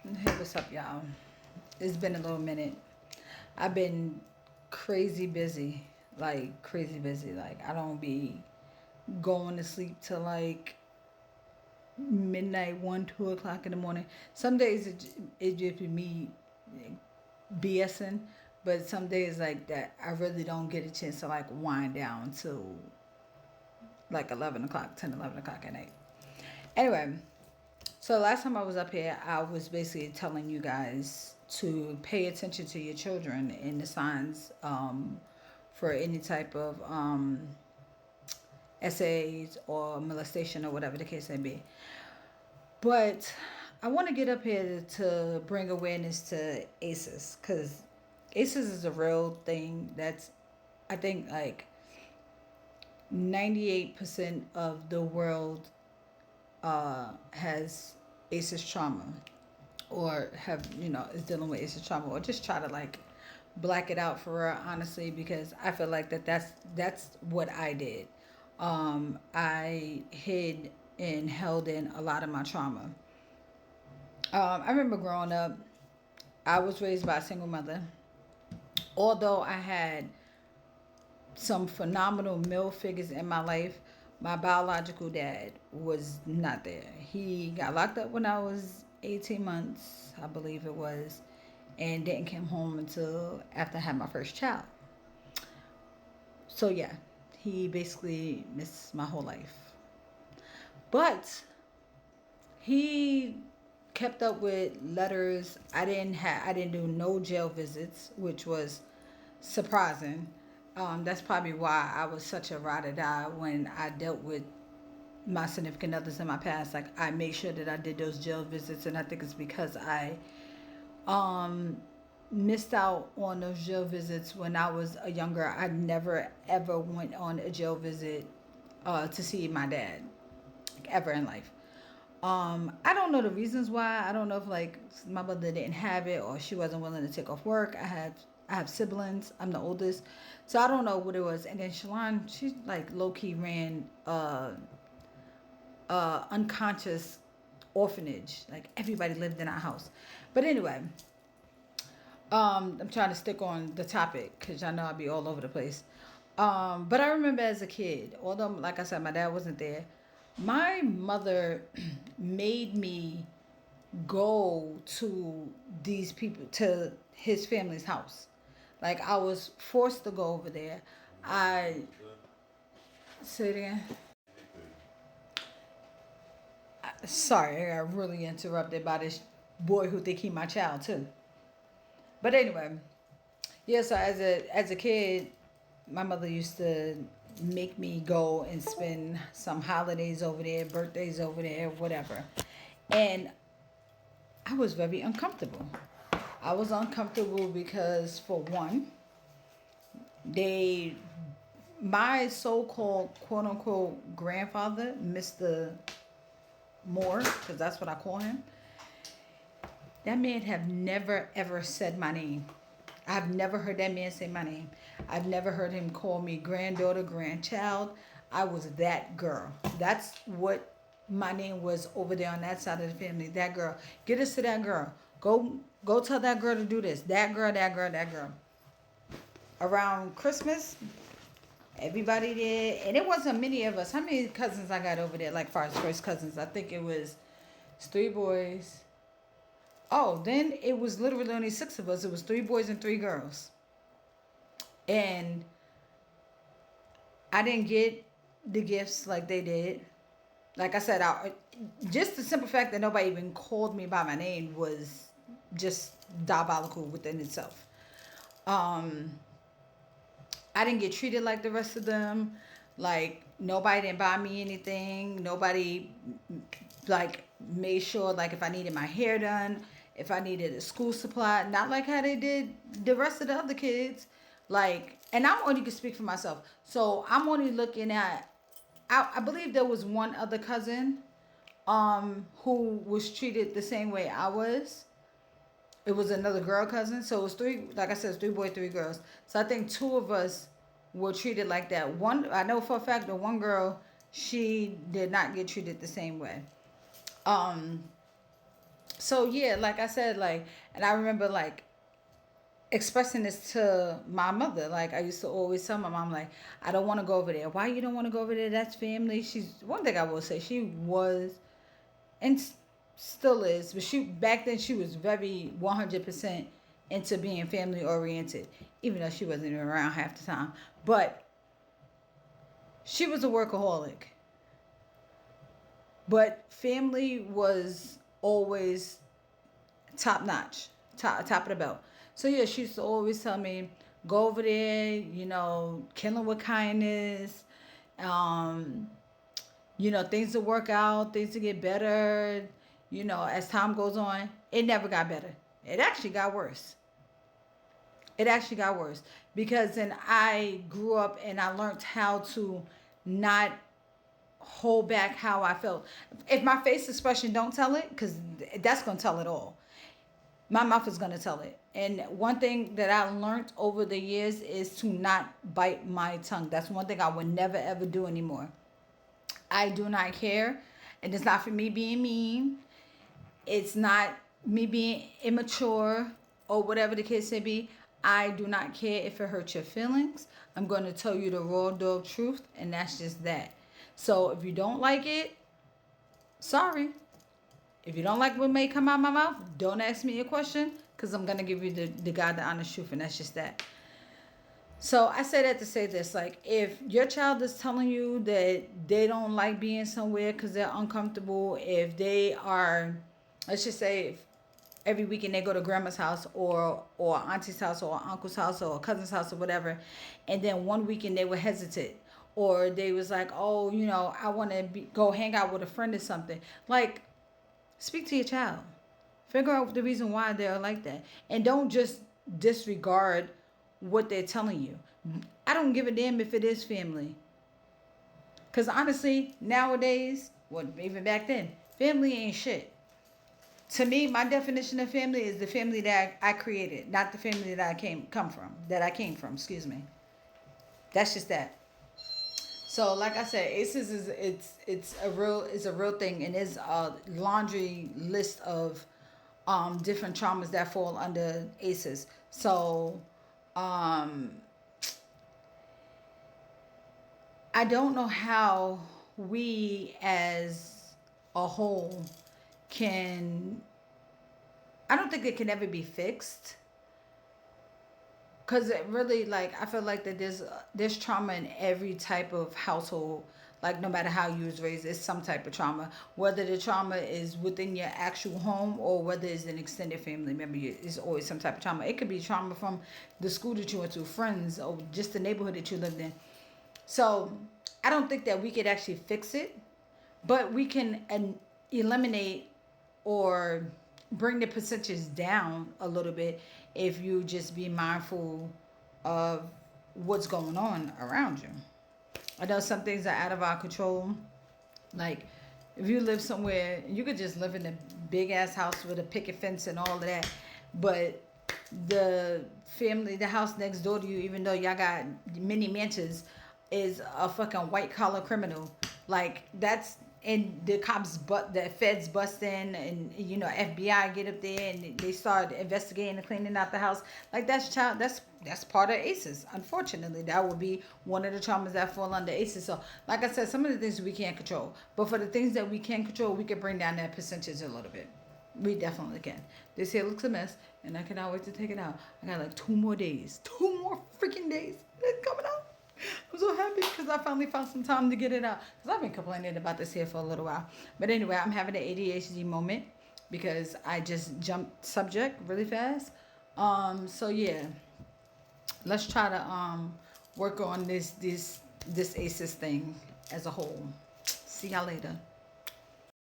Hey, what's up, y'all? It's been a little minute. I've been crazy busy, like crazy busy. Like I don't be going to sleep till like midnight, 1, 2 o'clock in the morning. Some days it just be me BSing, but some days like that I really don't get a chance to like wind down till like 11 o'clock, 10, 11 o'clock at night. Anyway, so last time I was up here, I was basically telling you guys to pay attention to your children and the signs for any type of essays or molestation or whatever the case may be. But I want to get up here to bring awareness to ACEs because ACEs is a real thing. That's I think like 98% of the world has ACEs trauma or have is dealing with ACEs trauma or just try to like black it out for her honestly because I feel like that's what I did. I hid and held in a lot of my trauma. I remember growing up, I was raised by a single mother. Although I had some phenomenal male figures in my life, my biological dad was not there. He got locked up when I was 18 months, I believe it was, and didn't come home until after I had my first child. So yeah, he basically missed my whole life. But he kept up with letters. I didn't do no jail visits, which was surprising. That's probably why I was such a ride or die when I dealt with my significant others in my past. Like I made sure that I did those jail visits, and I think it's because I um, missed out on those jail visits when I was a younger. I never ever went on a jail visit to see my dad ever in life. I don't know the reasons why. I don't know if like my mother didn't have it or she wasn't willing to take off work. I have siblings. I'm the oldest, so I don't know what it was. And then Shalon, she like low key ran unconscious orphanage. Like everybody lived in our house. But anyway, I'm trying to stick on the topic because I know I'll be all over the place. But I remember as a kid, although like I said, my dad wasn't there. My mother made me go to these people to his family's house. Like I was forced to go over there. I say it again. Sorry, I got really interrupted by this boy who think he my child too. But anyway, yeah. So as a kid, my mother used to make me go and spend some holidays over there, birthdays over there, whatever. And I was very uncomfortable. I was uncomfortable because for one, they my so-called quote unquote grandfather, Mr. Moore, because that's what I call him, that man have never ever said my name. I've never heard that man say my name. I've never heard him call me granddaughter, grandchild. I was that girl. That's what my name was over there on that side of the family. That girl. Get us to that girl. Go tell that girl to do this. That girl, that girl, that girl. Around Christmas, everybody did, and it wasn't many of us. How many cousins I got over there? Like far as first cousins, I think it was three boys. Oh, then it was literally only six of us. It was three boys and three girls, and I didn't get the gifts like they did. Like I said, just the simple fact that nobody even called me by my name was just diabolical within itself. Um, I didn't get treated like the rest of them. Like nobody didn't buy me anything. Nobody like made sure like if I needed my hair done, if I needed a school supply, not like how they did the rest of the other kids. Like, and I'm only can speak for myself. So I'm only looking at. I believe there was one other cousin who was treated the same way I was. It was another girl cousin. So it was three, like I said, it's three boys, three girls. So I think two of us were treated like that. One, I know for a fact that one girl, she did not get treated the same way. Um, So yeah, like I said, like, and I remember like expressing this to my mother. Like I used to always tell my mom, like, I don't want to go over there. Why you don't want to go over there? That's family. She's one thing I will say. She was and still is, but she back then she was very 100% into being family oriented, even though she wasn't even around half the time. But she was a workaholic. But family was always top notch, top of the belt. So yeah, she used to always tell me, go over there, killing with kindness, um, things to work out, things to get better, as time goes on. It never got better. It actually got worse. It actually got worse because then I grew up and I learned how to not hold back how I felt. If my face expression don't tell it, because that's gonna tell it all. My mouth is gonna tell it. And one thing that I learned over the years is to not bite my tongue. That's one thing I would never ever do anymore. I do not care, and it's not for me being mean. It's not me being immature or whatever the case may be. I do not care if it hurts your feelings. I'm going to tell you the raw dog truth, and that's just that. So if you don't like it, sorry. If you don't like what may come out of my mouth, don't ask me a question because I'm going to give you the God, the honest truth, and that's just that. So I say that to say this, like if your child is telling you that they don't like being somewhere because they're uncomfortable, if they are, let's just say, if every weekend they go to grandma's house or auntie's house or uncle's house or cousin's house or whatever, and then one weekend they were hesitant or they was like, oh, I want to go hang out with a friend or something. Like, speak to your child, figure out the reason why they're like that, and don't just disregard what they're telling you. I don't give a damn if it is family. Because honestly, nowadays, well, even back then, family ain't shit. To me, my definition of family is the family that I created, not the family that I came from, excuse me. That's just that. So like I said, ACEs is it's a real thing, and it's a laundry list of different traumas that fall under ACEs. So um I don't know how we as a whole can, I don't think it can ever be fixed because it really, like, I feel like that there's trauma in every type of household. Like no matter how you was raised, it's some type of trauma, whether the trauma is within your actual home or whether it's an extended family member. It's always some type of trauma. It could be trauma from the school that you went to, friends, or just the neighborhood that you lived in. So I don't think that we could actually fix it, but we can eliminate or bring the percentages down a little bit if you just be mindful of what's going on around you. I know some things are out of our control. Like if you live somewhere, you could just live in a big ass house with a picket fence and all of that, but the family, the house next door to you, even though y'all got many mansions, is a fucking white collar criminal. Like that's, and the cops, but the feds bust in, and FBI get up there and they start investigating and cleaning out the house. Like that's part of ACEs. Unfortunately, that would be one of the traumas that fall under ACEs. So like I said, some of the things we can't control, but for the things that we can control, we can bring down that percentage a little bit. We definitely can. This here looks a mess, and I cannot wait to take it out. I got like 2 more days. 2 more freaking days. It's coming out. I'm so happy because I finally found some time to get it out. Because I've been complaining about this here for a little while. But anyway, I'm having an ADHD moment because I just jumped subject really fast. So yeah, let's try to work on this ACEs thing as a whole. See y'all later.